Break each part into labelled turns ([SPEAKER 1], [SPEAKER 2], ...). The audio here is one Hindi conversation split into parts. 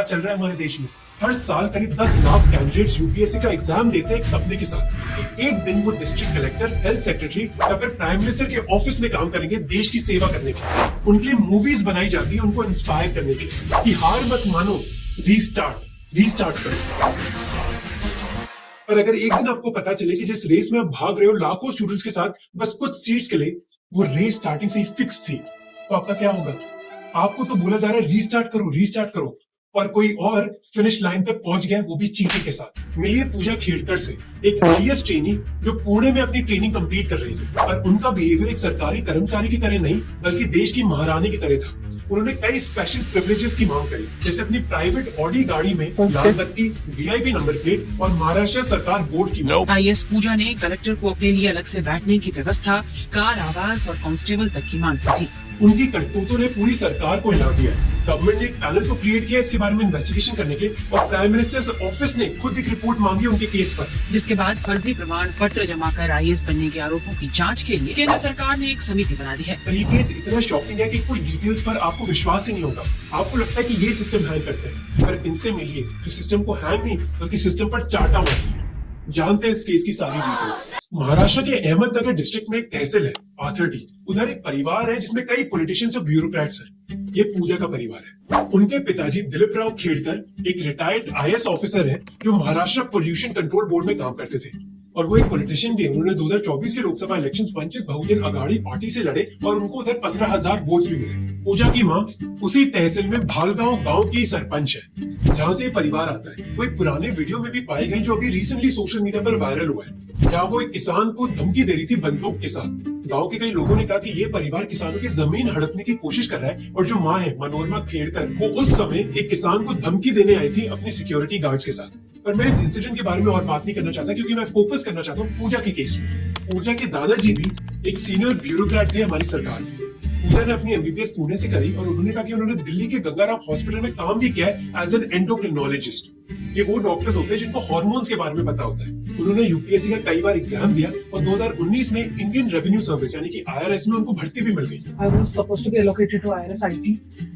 [SPEAKER 1] चल रहा है हमारे देश में। हर साल करीब 10 लाख कैंडिडेट्स यूपीएससी का एग्जाम देते हैं एक सपने के साथ। एक दिन वो डिस्ट्रिक्ट कलेक्टर, हेल्थ सेक्रेटरी या फिर प्राइम मिनिस्टर के ऑफिस में काम करेंगे देश की सेवा करने के लिए। उनके लिए मूवीज बनाई जाती है उनको इंस्पायर करने के लिए कि हार मत मानो, रीस्टार्ट करो। पर अगर एक दिन आपको पता चले कि जिस रेस में आप भाग रहे हो लाखों स्टूडेंट्स के साथ बस कुछ सीट्स के लिए, वो रेस स्टार्टिंग से ही फिक्स थी, तो आपका क्या होगा? आपको तो बोला जा रहा है रीस्टार्ट करो, और कोई और फिनिश लाइन तक पहुंच गया, वो भी चीटिंग के साथ। मिलिए पूजा खेड़कर से, एक आईएएस ट्रेनी जो पुणे में अपनी ट्रेनिंग कंप्लीट कर रही थी, और उनका बिहेवियर एक सरकारी कर्मचारी की तरह नहीं बल्कि देश की महारानी की तरह था। उन्होंने कई स्पेशल प्रिविलेजेस की मांग करी, जैसे अपनी प्राइवेट ऑडी गाड़ी में लाल बत्ती, वीआईपी नंबर प्लेट और महाराष्ट्र सरकार बोर्ड की मांग।
[SPEAKER 2] आईएएस पूजा ने कलेक्टर को अपने लिए अलग से बैठने की व्यवस्था, कार, आवास और कांस्टेबल तक की मांग की थी।
[SPEAKER 1] उनकी करतूतों ने पूरी सरकार को हिला दिया। गवर्नमेंट ने एक पैनल को क्रिएट किया इसके बारे में इन्वेस्टिगेशन करने के लिए, और प्राइम मिनिस्टर्स ऑफिस ने खुद एक रिपोर्ट मांगी उनके केस पर,
[SPEAKER 2] जिसके बाद फर्जी प्रमाण पत्र जमा कर आईएएस बनने के आरोपों की जांच के लिए केंद्र सरकार ने एक समिति बना दी है।
[SPEAKER 1] पर ये केस इतना शॉकिंग है कि कुछ डिटेल्स पर आपको विश्वास ही नहीं होगा। आपको लगता है कि ये सिस्टम हैंग करते हैं, पर इनसे मिलिए जो सिस्टम को हैंग नहीं बल्कि सिस्टम पर चाटा मारती है। जानते हैं इस केस की सारी डिटेल्स। महाराष्ट्र के अहमदनगर डिस्ट्रिक्ट में एक तहसील है पाथर्डी। उधर एक परिवार है जिसमें कई पॉलिटिशियंस और ब्यूरोक्रेट्स हैं। ये पूजा का परिवार है। उनके पिताजी दिलीप राव खेड़कर एक रिटायर्ड आईएएस ऑफिसर है जो महाराष्ट्र पोल्यूशन कंट्रोल बोर्ड में काम करते थे, और वो एक पॉलिटिशियन भी। उन्होंने 2024 के लोकसभा इलेक्शन वंचित बहुजन अघाड़ी पार्टी से लड़े और उनको उधर 15,000 वोट भी मिले। पूजा की माँ उसी तहसील में भालगांव गांव की सरपंच है जहाँ से परिवार आता है। वो एक पुराने वीडियो में भी पाए गए जो अभी रिसेंटली सोशल मीडिया पर वायरल हुआ है, जहाँ वो एक किसान को धमकी दे रही थी बंदूक के साथ। गांव के कई लोगों ने कहा कि ये परिवार किसानों की जमीन हड़पने की कोशिश कर रहा है, और जो माँ है मनोरमा खेड़कर, वो उस समय एक किसान को धमकी देने आई थी अपने सिक्योरिटी गार्ड्स के साथ। पर मैं इस इंसिडेंट के बारे में और बात नहीं करना चाहता, क्योंकि मैं फोकस करना चाहता हूँ पूजा के केस में। पूजा के दादाजी भी एक सीनियर ब्यूरोक्रेट थे हमारी सरकार में। पूजा ने अपनी एमबीबीएस पुणे से करी, और उन्होंने कहा कि उन्होंने दिल्ली के गंगाराम हॉस्पिटल में काम भी किया है एज एन एंडोक्रिनोलॉजिस्ट। ये वो डॉक्टर्स होते हैं जिनको हार्मोन्स के बारे में पता होता है। उन्होंने यूपीएससी का कई बार एग्जाम दिया, और 2019 में इंडियन रेवेन्यू सर्विस यानी कि आईआरएस में उनको भर्ती भी मिल गई।
[SPEAKER 3] I was supposed to be allocated to IRS IT,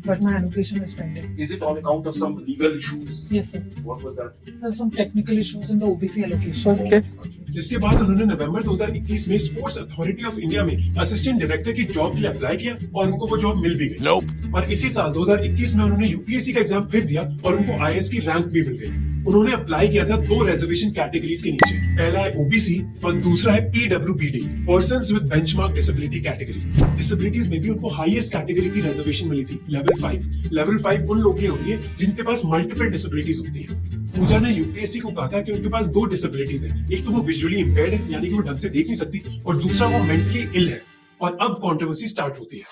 [SPEAKER 3] but my allocation is pending.
[SPEAKER 4] Is it on account of some legal issues?
[SPEAKER 3] Yes, sir.
[SPEAKER 4] What was that?
[SPEAKER 3] There are some technical issues in the OBC allocation. Okay.
[SPEAKER 1] जिसके बाद उन्होंने नवंबर 2021 में स्पोर्ट्स अथॉरिटी ऑफ इंडिया में असिस्टेंट डायरेक्टर की जॉब के लिए अप्लाई किया, और उनको वो जॉब मिल भी गई। और इसी साल 2021 में उन्होंने यूपीएससी का एग्जाम फिर दिया, और उनको आईएएस की रैंक भी मिल गई। उन्होंने अप्लाई किया था 2 रिजर्वेशन कैटेगरीज के नीचे। पहला है ओबीसी और दूसरा है PWBD, persons with benchmark disability category. Disabilities में भी उनको हाईएस्ट कैटेगरी की रिजर्वेशन मिली थी, लेवल 5। लेवल 5 उन लोगों की होती है जिनके पास मल्टीपल डिसेबिलिटीज होती है। पूजा ने यूपीएससी को कहा था कि उनके पास 2 डिसेबिलिटीज है, एक तो वो विजुअली इंपेयर्ड है यानी कि वो ढंग से देख नहीं सकती, और दूसरा वो मेंटली इल है। और अब कंट्रोवर्सी स्टार्ट होती है।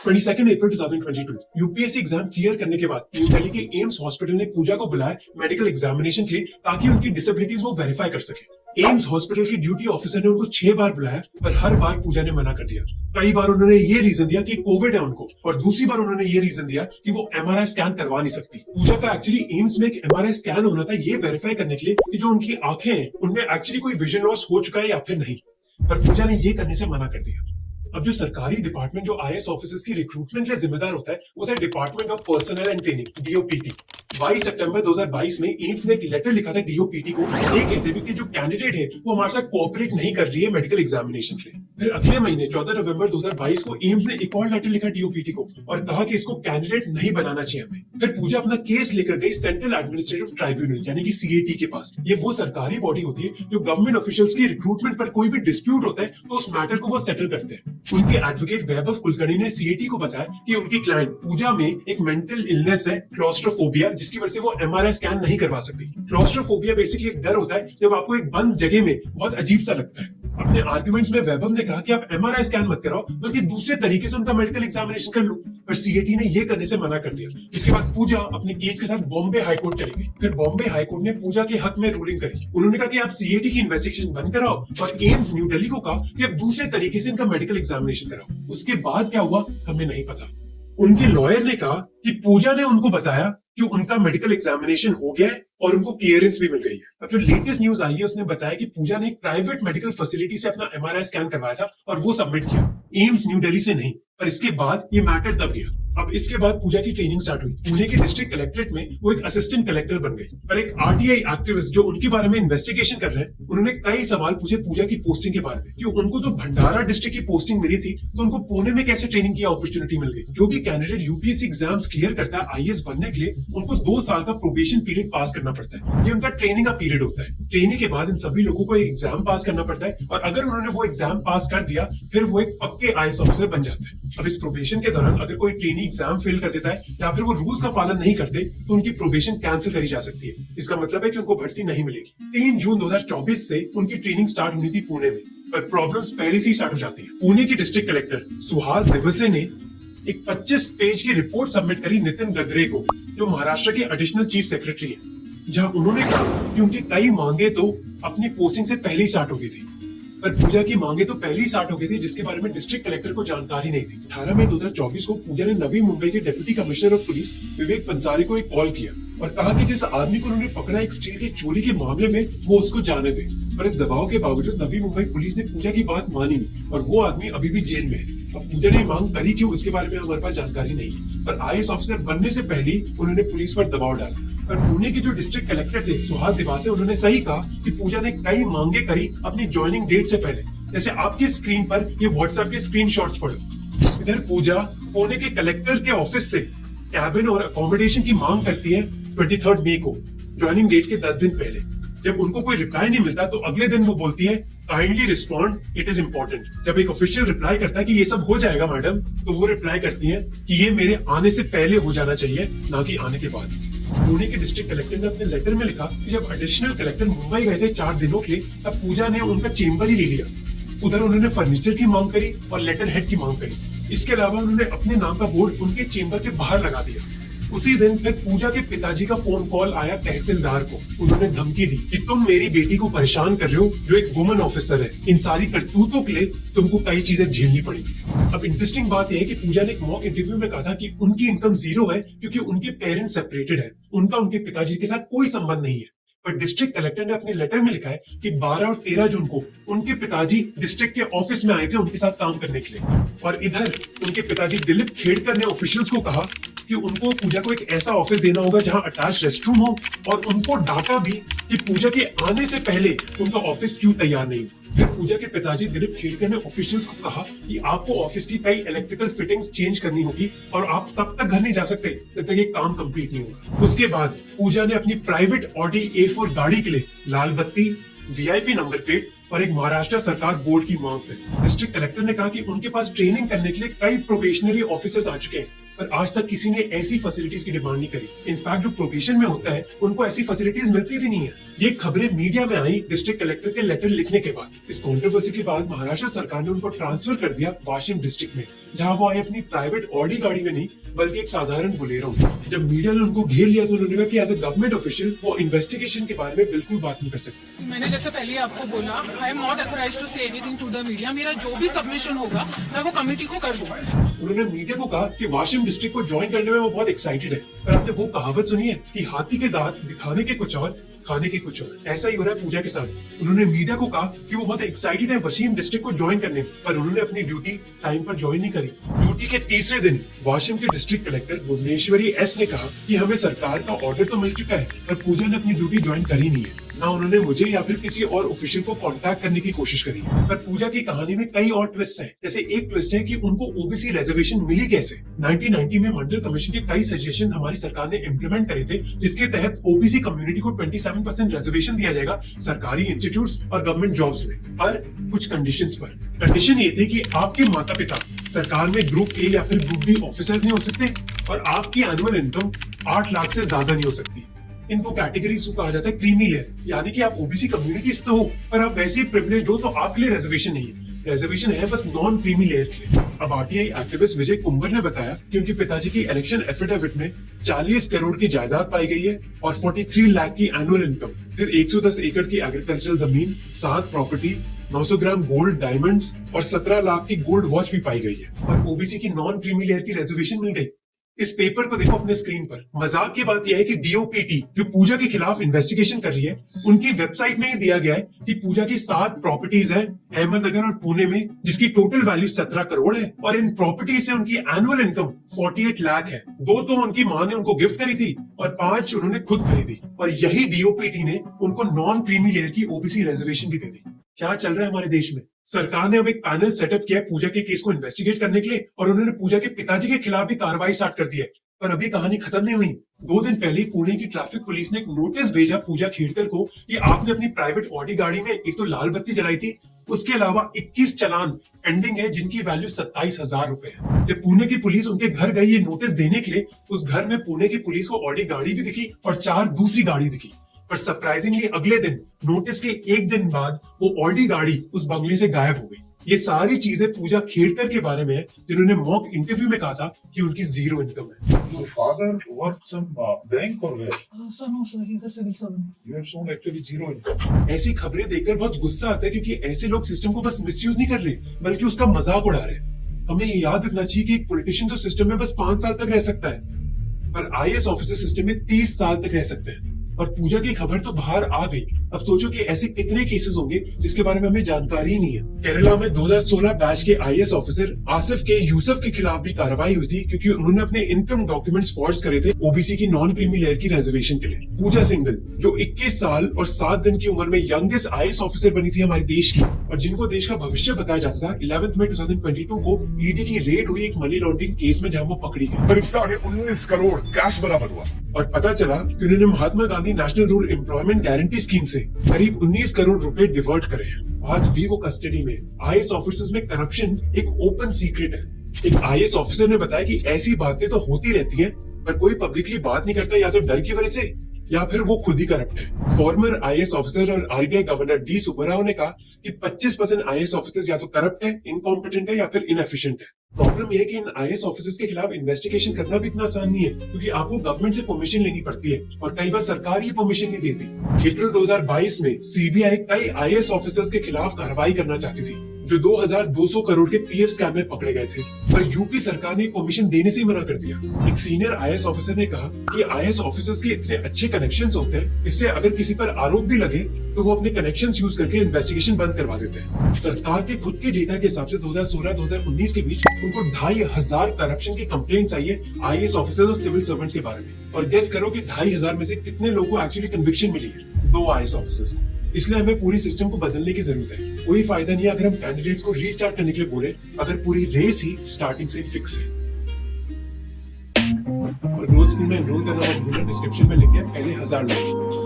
[SPEAKER 1] 22 अप्रैल 2022 यूपीएससी एग्जाम क्लियर करने के बाद न्यू दिल्ली के एम्स हॉस्पिटल ने पूजा को बुलाया मेडिकल एग्जामिनेशन के लिए, ताकि उनकी डिसेबिलिटीज वो वेरीफाई कर सके। एम्स हॉस्पिटल के ड्यूटी ऑफिसर ने उनको 6 बार बुलाया, पर हर बार पूजा ने मना कर दिया। कई बार उन्होंने ये रीजन दिया कि कोविड है उनको, और दूसरी बार उन्होंने ये रीजन दिया कि वो एमआरआई स्कैन करवा नहीं सकती। पूजा का एक्चुअली एम्स में एक एमआरआई स्कैन होना था, ये वेरीफाई करने के लिए कि जो उनकी आंखें हैं उनमें एक्चुअली कोई विजन लॉस हो चुका है या फिर नहीं, पर पूजा ने ये करने से मना कर दिया। अब जो सरकारी डिपार्टमेंट जो आईएएस ऑफिसर्स की रिक्रूटमेंट के लिए जिम्मेदार होता है, वो था department of personal and training, DOPT. 22 सितंबर 2022 में एम्स ने एक लेटर लिखा था डीओपीटी को, ये कहते हुए कि जो कैंडिडेट है वो हमारे साथ कोऑपरेट नहीं कर रही है मेडिकल एग्जामिनेशन के लिए। फिर अगले महीने 14 नवंबर 2022 को एम्स ने एक और लेटर लिखा डीओपीटी को, और कहा कि इसको कैंडिडेट नहीं बनाना चाहिए हमें। फिर पूजा अपना केस लेकर गई सेंट्रल एडमिनिस्ट्रेटिव ट्राइब्यूनल यानी कि सीएटी के पास। ये वो सरकारी बॉडी होती है जो गवर्नमेंट ऑफिशियल्स की रिक्रूटमेंट पर कोई भी डिस्प्यूट होता है तो उस मैटर को वो सेटल करते हैं। उनके एडवोकेट वैभव कुलकर्णी ने सीएटी को बताया कि उनकी क्लाइंट पूजा में एक मेंटल इलनेस है, क्लॉस्ट्रोफोबिया, जिसकी वजह से वो एमआरआई स्कैन नहीं करवा सकती। क्लॉस्ट्रोफोबिया बेसिकली एक डर होता है जब आपको एक बंद जगह में बहुत अजीब सा लगता है। अपने आर्गुमेंट्स में वैभव ने कहा कि आप एमआरआई स्कैन मत कराओ, बल्कि दूसरे तरीके से उनका मेडिकल एग्जामिनेशन कर लो, पर सीएटी ने ये करने से मना कर दिया। इसके बाद पूजा अपने केस के साथ बॉम्बे हाईकोर्ट चली गई। फिर बॉम्बे हाईकोर्ट ने पूजा के हक में रूलिंग करी। उन्होंने कहा कि आप सीएटी की इन्वेस्टिगेशन बंद कराओ, और एम्स न्यू दिल्ली को कहा कि आप दूसरे तरीके से इनका मेडिकल एग्जामिनेशन कराओ। उसके बाद क्या हुआ हमें नहीं पता। उनके लॉयर ने कहा कि पूजा ने उनको बताया कि उनका मेडिकल एग्जामिनेशन हो गया है और उनको क्लियरेंस भी मिल गई है। अब जो लेटेस्ट न्यूज आई है उसने बताया कि पूजा ने एक प्राइवेट मेडिकल फैसिलिटी से अपना एमआरआई स्कैन करवाया था और वो सबमिट किया, एम्स न्यू दिल्ली से नहीं। पर इसके बाद ये मैटर दब गया। अब इसके बाद पूजा की ट्रेनिंग स्टार्ट हुई। पुणे के डिस्ट्रिक्ट कलेक्ट्रेट में वो एक असिस्टेंट कलेक्टर बन गई। पर एक आरटीआई एक्टिविस्ट जो उनके बारे में इन्वेस्टिगेशन कर रहे हैं, उन्होंने कई सवाल पूछे पूजा की पोस्टिंग के बारे में कि उनको तो भंडारा डिस्ट्रिक्ट की पोस्टिंग मिली थी, तो उनको पुणे में कैसे ट्रेनिंग की अपॉर्चुनिटी मिल गई। जो भी कैंडिडेट यूपीएससी एग्जाम्स क्लियर करता है आईएएस बनने के लिए, उनको 2 साल का प्रोबेशन पीरियड पास करना पड़ता है। ये उनका ट्रेनिंग का पीरियड होता है। ट्रेनिंग के बाद इन सभी लोगों को एक एग्जाम पास करना पड़ता है, और अगर उन्होंने वो एग्जाम पास कर दिया, फिर वो एक पक्के आईएएस ऑफिसर बन जाते हैं। अब इस प्रोबेशन के दौरान अगर कोई ट्रेनी एग्जाम फेल कर देता है या फिर वो रूल्स का पालन नहीं करते, तो उनकी प्रोबेशन कैंसिल करी जा सकती है। इसका मतलब है कि उनको भर्ती नहीं मिलेगी। 3 जून 2024 से उनकी ट्रेनिंग स्टार्ट होनी थी पुणे में, पर प्रॉब्लम्स पहले से ही स्टार्ट हो जाती है। पुणे की डिस्ट्रिक्ट कलेक्टर सुहास दिवसे ने एक 25 पेज की रिपोर्ट सबमिट करी नितिन गडकरी को, जो महाराष्ट्र के एडिशनल चीफ सेक्रेटरी है, जहां उन्होंने कहा कि उनकी कई मांगे तो अपनी पोस्टिंग से पहले ही स्टार्ट हो गई थी। पर पूजा की मांगे तो पहले ही स्टार्ट हो गई थी, जिसके बारे में डिस्ट्रिक्ट कलेक्टर को जानकारी नहीं थी। 18 मई 2024 को पूजा ने नवी मुंबई के डिप्टी कमिश्नर ऑफ पुलिस विवेक पंसारी को एक कॉल किया और कहा कि जिस आदमी को उन्होंने पकड़ा एक स्टील की चोरी के मामले में, वो उसको जाने दे। पर इस दबाव के बावजूद नवी मुंबई पुलिस ने पूजा की बात मानी नहीं, और वो आदमी अभी भी जेल में है। अब पूजा ने मांग करी क्यों, इसके बारे में हमारे पास जानकारी नहीं है, पर आईएएस ऑफिसर बनने से पहले ही उन्होंने पुलिस पर दबाव डाला। पर पुणे के जो डिस्ट्रिक्ट कलेक्टर थे सुहास दिवासे, उन्होंने सही कहा कि पूजा ने कई मांगे करी अपनी ज्वाइनिंग डेट से पहले। जैसे आपकी स्क्रीन पर ये व्हाट्सएप के स्क्रीनशॉट्स पढ़ो। इधर पूजा पुणे के कलेक्टर के ऑफिस से कैबिन और अकोमोडेशन की मांग करती है 23 मई को, ज्वाइनिंग डेट के 10 दिन पहले। जब उनको कोई रिप्लाई नहीं मिलता, तो अगले दिन वो बोलती है kindly respond, it is important. जब एक ऑफिशियल रिप्लाई करता है कि ये सब हो जाएगा मैडम, तो वो रिप्लाई करती है कि ये मेरे आने से पहले हो जाना चाहिए, ना कि आने के बाद। पुणे के डिस्ट्रिक्ट कलेक्टर ने अपने लेटर में लिखा कि जब एडिशनल कलेक्टर मुंबई गए थे 4 दिनों के लिए, तब पूजा ने उनका चेंबर ही ले लिया। उधर उन्होंने फर्नीचर की मांग करी और लेटर हेड की मांग करी। इसके अलावा उन्होंने अपने नाम का बोर्ड उनके चेंबर के बाहर लगा दिया। उसी दिन फिर पूजा के पिताजी का फोन कॉल आया तहसीलदार को। उन्होंने धमकी दी कि तुम मेरी बेटी को परेशान कर रहे हो, जो एक वुमन ऑफिसर है। इन सारी करतूतों के लिए तुमको कई चीजें झेलनी पड़ेगी। अब इंटरेस्टिंग बात यह है कि पूजा ने एक मॉक इंटरव्यू में कहा था कि उनकी इनकम 0 है, क्योंकि उनके पेरेंट्स सेपरेटेड है। उनका उनके पिताजी के साथ कोई संबंध नहीं है। पर डिस्ट्रिक्ट कलेक्टर ने अपने लेटर में लिखा है कि 12 और 13 जून को उनके पिताजी डिस्ट्रिक्ट के ऑफिस में आए थे उनके साथ काम करने के लिए। और इधर उनके पिताजी दिलीप खेड़कर ने ऑफिशियल्स को कहा कि उनको पूजा को एक ऐसा ऑफिस देना होगा जहां अटैच रेस्टरूम हो, और उनको डांटा भी कि पूजा के आने से पहले उनका ऑफिस क्यों तैयार नहीं। फिर पूजा के पिताजी दिलीप खेड़कर ने ऑफिशियल्स को कहा कि आपको ऑफिस की कई इलेक्ट्रिकल फिटिंग्स चेंज करनी होगी, और आप तब तक घर नहीं जा सकते जब तक ये काम कंप्लीट नहीं होगा। उसके बाद पूजा ने अपनी प्राइवेट ऑडी A4 गाड़ी के लिए लाल बत्ती, वीआईपी नंबर प्लेट और एक महाराष्ट्र सरकार बोर्ड की मांग करी। डिस्ट्रिक्ट कलेक्टर ने कहा कि उनके पास ट्रेनिंग करने के लिए कई प्रोबेशनरी ऑफिसर्स आ चुके हैं, पर आज तक किसी ने ऐसी फैसिलिटीज की डिमांड नहीं करी। इनफैक्ट जो प्रोबेशन में होता है, उनको ऐसी फैसिलिटीज मिलती भी नहीं है। ये खबरें मीडिया में आई डिस्ट्रिक्ट कलेक्टर के लेटर लिखने के बाद। इस कंट्रोवर्सी के बाद महाराष्ट्र सरकार ने उनको ट्रांसफर कर दिया वाशिम डिस्ट्रिक्ट में, जहां वो आए अपनी प्राइवेट ऑडी गाड़ी में नहीं, बल्कि एक साधारण बोलेरो में। जब मीडिया ने उनको घेर लिया, तो उन्होंने कहा कि एज अ गवर्नमेंट ऑफिशियल वो इन्वेस्टिगेशन के बारे में बिल्कुल बात नहीं कर सकते।
[SPEAKER 3] मैंने जैसे पहले ही आपको बोला, I am not authorised to say anything to the media. मेरा जो भी सबमिशन होगा मैं वो कमेटी को कर दूंगा।
[SPEAKER 1] उन्होंने मीडिया को कहा कि वाशिम डिस्ट्रिक्ट को ज्वाइन करने में वो बहुत एक्साइटेड है। पर आपने वो कहावत सुनी है कि हाथी के दांत दिखाने के कुछ और, खाने के कुछ और। ऐसा ही हो रहा है पूजा के साथ। उन्होंने मीडिया को कहा कि वो बहुत एक्साइटेड है वाशिम डिस्ट्रिक्ट को ज्वाइन करने में, पर उन्होंने अपनी ड्यूटी टाइम पर ज्वाइन नहीं करी। ड्यूटी के तीसरे दिन वाशिम के डिस्ट्रिक्ट कलेक्टर भुवनेश्वरी एस ने कहा कि हमें सरकार का ऑर्डर तो मिल चुका है, पर पूजा ने अपनी ड्यूटी ज्वाइन करी नहीं है। ना उन्होंने मुझे या फिर किसी और ऑफिशियल को कांटेक्ट करने की कोशिश करी। पर पूजा की कहानी में कई और ट्विस्ट हैं। जैसे एक ट्विस्ट है कि उनको ओबीसी रिजर्वेशन मिली कैसे। 1990 में मंडल कमीशन के कई सजेशन हमारी सरकार ने इम्प्लीमेंट करे थे, जिसके तहत ओबीसी कम्युनिटी को 27% रिजर्वेशन दिया जाएगा सरकारी इंस्टीट्यूट्स और गवर्नमेंट जॉब्स में, पर कुछ कंडीशंस पर। कंडीशन ये थी कि आपके माता पिता सरकार में ग्रुप ए या फिर ग्रुप बी ऑफिसर्स नहीं हो सकते, और आपकी एनुअल इनकम 8 लाख से ज्यादा नहीं हो सकती। इनको कैटेगरीज को कहा जाता है क्रीमी लेयर, यानी कि आप ओबीसी कम्युनिटी से तो हो, पर आप वैसे ही प्रिविलेज्ड हो, तो आपके लिए रिजर्वेशन नहीं है। रिजर्वेशन है बस नॉन क्रीमी लेयर के लिए। अब आरटीआई एक्टिविस्ट विजय कुंबर ने बताया कि उनके पिताजी की इलेक्शन एफिडेविट में 40 करोड़ की जायदाद पाई गई है और 43 लाख की एनुअल इनकम, फिर 110 एकड़ की एग्रीकल्चरल जमीन, 7 प्रॉपर्टी, 900 ग्राम गोल्ड डायमंड्स और 17 लाख की गोल्ड वॉच भी पाई गई है। और ओबीसी की नॉन क्रीमी लेयर की रिजर्वेशन मिल गई। इस पेपर को देखो अपने स्क्रीन पर। मजाक की बात यह है कि डीओपीटी जो पूजा के खिलाफ इन्वेस्टिगेशन कर रही है, उनकी वेबसाइट में ही दिया गया है कि पूजा की 7 प्रॉपर्टीज है अहमदनगर और पुणे में, जिसकी टोटल वैल्यू 17 करोड़ है और इन प्रॉपर्टी से उनकी एनुअल इनकम 48 लाख है। 2 तो उनकी मां ने उनको गिफ्ट करी थी और 5 उन्होंने खुद खरीदी। और यही डीओपीटी ने उनको नॉन क्रीमी लेयर की ओबीसी रिजर्वेशन भी दे दी। क्या चल रहा है हमारे देश में? सरकार ने अब एक पैनल सेटअप किया है पूजा के केस को इन्वेस्टिगेट करने के लिए और उन्होंने पूजा के पिताजी के खिलाफ भी कार्रवाई स्टार्ट कर दी है। पर अभी कहानी खत्म नहीं हुई। 2 दिन पहले पुणे की ट्रैफिक पुलिस ने एक नोटिस भेजा पूजा खेड़कर को कि आपने अपनी प्राइवेट ऑडी गाड़ी में एक तो लाल बत्ती जलाई थी, उसके अलावा 21 चालान पेंडिंग है जिनकी वैल्यू 27,000 रुपए है। जब पुणे की पुलिस उनके घर गई ये नोटिस देने के लिए, उस घर में पुणे की पुलिस को ऑडी गाड़ी भी दिखी और 4 दूसरी गाड़ी दिखी। पर सरप्राइजिंगली अगले दिन, नोटिस के 1 दिन बाद, वो ऑडी गाड़ी उस बंगले से गायब हो गई। ये सारी चीजें पूजा खेड़कर के बारे में है, जिन्होंने मॉक इंटरव्यू में कहा था कि उनकी 0 इनकम है।
[SPEAKER 4] Your father worked some bank or where?
[SPEAKER 3] Sir, no, sir, he's a civil servant.
[SPEAKER 4] You have shown actually 0 income.
[SPEAKER 1] ऐसी खबरें देखकर बहुत गुस्सा आता है क्योंकि ऐसे लोग सिस्टम को बस मिसयूज नहीं कर रहे, बल्कि उसका मजाक उड़ा रहे। हमें ये याद रखना चाहिए कि एक पॉलिटिशियन तो सिस्टम में बस 5 साल तक रह सकता है, पर आईएएस ऑफिसर सिस्टम में 30 साल तक रह सकते हैं। और पूजा की खबर तो बाहर आ गई। अब सोचो कि ऐसे कितने केसेस होंगे जिसके बारे में हमें जानकारी ही नहीं है। केरला में 2016 बैच के आईएएस ऑफिसर आसिफ के यूसुफ के खिलाफ भी कार्रवाई हुई थी क्योंकि उन्होंने अपने इनकम डॉक्यूमेंट्स फॉर्ज करे थे ओबीसी की नॉन क्रीमी लेयर की रिजर्वेशन के लिए। पूजा सिंघल जो 21 साल और 7 दिन की उम्र में यंगेस्ट आईएएस ऑफिसर बनी थी हमारे देश की, और जिनको देश का भविष्य बताया जाता था, 11 मई 2022 को ईडी की रेड हुई एक मनी लॉन्ड्रिंग केस में जहां वो पकड़ी गई।
[SPEAKER 5] करीब 19.5 करोड़ कैश बरामद हुआ
[SPEAKER 1] और पता चला कि उन्होंने Mahatma Gandhi national rural employment guarantee scheme से करीब 19 करोड़ रुपए डिवर्ट करे हैं। आज भी वो कस्टडी में। आईएएस ऑफिसर्स में करप्शन एक ओपन सीक्रेट है। एक आईएएस ऑफिसर ने बताया कि ऐसी बातें तो होती रहती हैं, पर कोई पब्लिकली बात नहीं करता, या तो डर की वजह से या फिर वो खुद ही करप्ट है। फॉर्मर आईएएस ऑफिसर और आरबीआई गवर्नर डी सुब्बाराव ने कहा कि 25% आईएएस ऑफिसर्स या तो करप्ट है, इनकॉम्पिटेंट है या फिर इनएफिशिएंट है। प्रॉब्लम यह है कि इन आईएएस ऑफिसर्स के खिलाफ इन्वेस्टिगेशन करना भी इतना आसान नहीं है क्योंकि आपको गवर्नमेंट से परमिशन लेनी पड़ती है और कई बार सरकार ही परमिशन नहीं देती। अप्रैल 2022 में सीबीआई कई आईएएस ऑफिसर्स के खिलाफ कार्रवाई करना चाहती थी जो 2200 करोड़ के पीएफ स्कैम में पकड़े गए थे, पर यूपी सरकार ने परमिशन देने से ही मना कर दिया। एक सीनियर आईएएस ऑफिसर ने कहा कि आईएएस ऑफिसर्स के इतने अच्छे कनेक्शंस होते हैं, इससे अगर किसी पर आरोप भी लगे तो वो अपने कनेक्शंस यूज करके इन्वेस्टिगेशन बंद करवा देते हैं। सरकार के खुद के डेटा के हिसाब से 2016-2019 के बीच उनको 2500 करप्शन की कंप्लेंट्स आई है आईएएस ऑफिसर्स और सिविल सर्वेंट्स के बारे में। और गेस करो कि 2500 में से कितने लोगों को एक्चुअली कन्विक्शन मिली है? 2 आईएएस ऑफिसर्स को। इसलिए हमें पूरी सिस्टम को बदलने की जरूरत है। कोई फायदा नहीं अगर हम कैंडिडेट्स को रीस्टार्ट करने के लिए बोले, अगर पूरी रेस ही स्टार्टिंग से फिक्स है। और ग्रोथ स्कूल में एनरोल करना मत भूलना, डिस्क्रिप्शन में लिंक है, पहले 1000 लोग।